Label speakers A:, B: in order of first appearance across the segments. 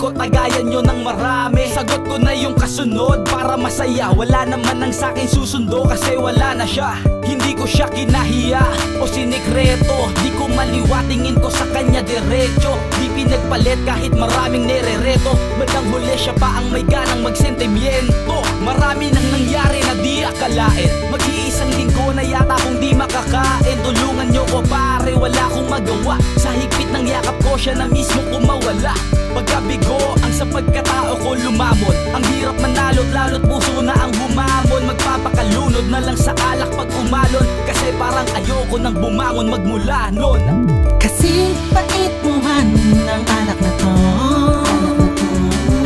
A: iikot, tagayan nyo ng marami. Sagot ko na yung kasunod para masaya. Wala naman ang sakin susundo kasi wala na siya. Hindi ko siya kinahiya o sinikreto, di ko maliwa, tingin ko sa kanya diretso. Di pinagpalit kahit maraming nerereto. Bandang huli siya pa ang may ganang magsentimiento. Marami nang nangyari na di akalain. Mag-iisang linggo na yata kung di makakain. Tulungan nyo ko pare, wala akong magawa. Sa higpit ng yakap ko siya na mismo kumawala. Pagkabigo ang sa pagkatao ko lumamon. Ang hirap manalo't lalo't puso na ang humamon. Magpapakalunod na lang sa alak pag umalon. Kasi parang ayoko nang bumangon magmula nun.
B: Kasi pait mo man ang alak na to.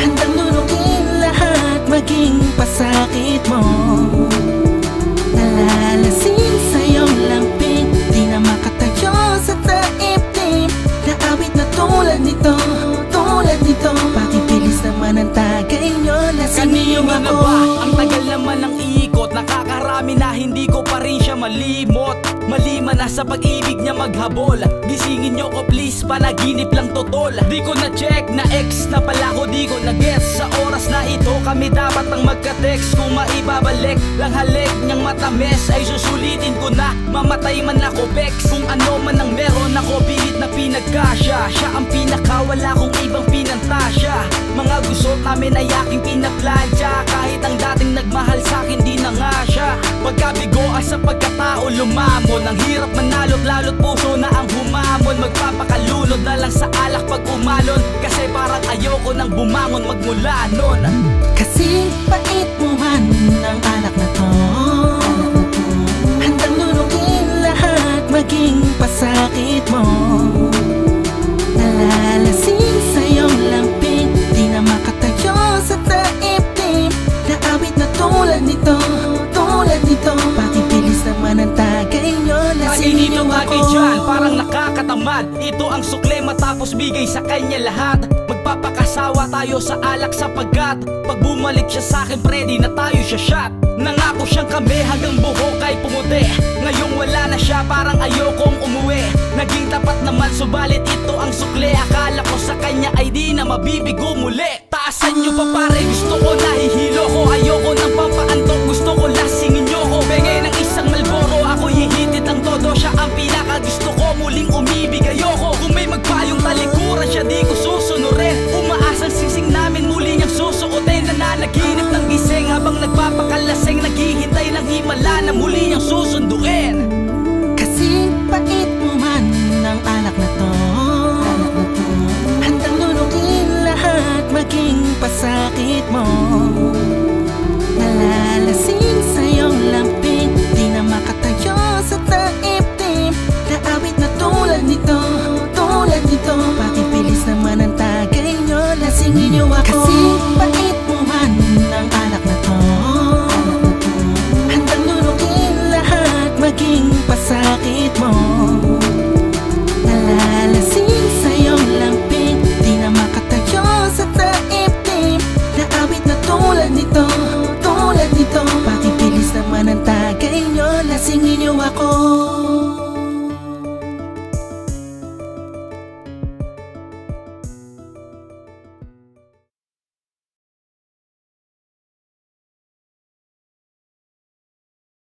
B: Handang lulugin lahat, maging pasakit mo. Nalalasing sa iyong lampig, di na makatayo sa taib-tib. Naawit na tulad nito, tulad nito. Pati bilis naman ang tagay nyo, lasingin
A: Kanina na
B: ako.
A: ba? Ang tagal naman ng ikot, nakakarami na hindi ko pa rin siya malimot. Malima na sa pag-ibig niya maghabol. Gisingin nyo ko please, panaginip lang totol. Di ko na-check na ex na pala ko, di ko na-gets. Sa oras na ito kami dapat ang magka-text. Kung maibabalik lang halik niyang matamis, ay susulitin ko na, mamatay man ako pex. Kung ano man ang meron ako, pilit na pinagkasya. Siya ang pinaka, wala kong ibang pinantasya. Mga gusot namin ay aking pinaplansya. Kahit ang dating nagmahal sa'kin, di na nga siya. Pagkabigoan sa pagkatao lumamon. Ang hirap manalo't lalo't puso na ang humamon. Magpapakalunod na lang sa alak pag umalon. Kasi parang ayoko nang bumangon magmula nun.
B: Kasi pait mo man ang alak na to. Handang lulugin lahat, maging pasakit mo. Nalalasing sa iyong lampig, di na makatayo sa taib-tib. Naawit na tulad nito, tulad nito. Pati bilis naman ang tagay nyo, lasingin nyo ako.
A: Dyan, parang nakakatamad. Ito ang sukle matapos bigay sa kanya lahat. Magpapakasawa tayo sa alak sapagkat pag bumalik siya sa'kin, ready na tayo siya shot. Nangako siyang kami hanggang buhok ay pumuti. Ngayong wala na siya, parang ayokong umuwi. Naging tapat naman, subalit ito ang sukle. Akala ko sa kanya ay di na mabibigo muli. Taasan nyo pa pare, gusto ko nahihilo ko. Ayoko ng pampaantok, gusto ko lasingin nyo ko. Bigay ng isang Malboro, ako hihitit ang todo. Siya ang pinaka gusto ko, muling umibig. Ayoko kung may magpayong talikuran siya, di ko susunurin. Umaasang sising namin muli niyang susuotin. Nananaginip ng gising habang nagpapakalasing. Naghihintay ng himala na muli niyang susunduin.
B: Kasi pait mo man ang alak na to. Handang lulugin lahat, maging pasakit mo. Nalalasing sa iyong lampig, di na makatayo sa taib-tib. Naawit na tulad nito, tulad nito. Pati bilis naman ang tagay nyo, lasingin nyo ako. Kasi pait mo man ang alak na to. Handang lulugin lahat, maging pasakit mo. Nalalasing sa iyong lampig, di na makatayo sa taib-tib. Naawit na tulad nito, tulad nito. Pati bilis naman ang tagay nyo, lasingin nyo ako.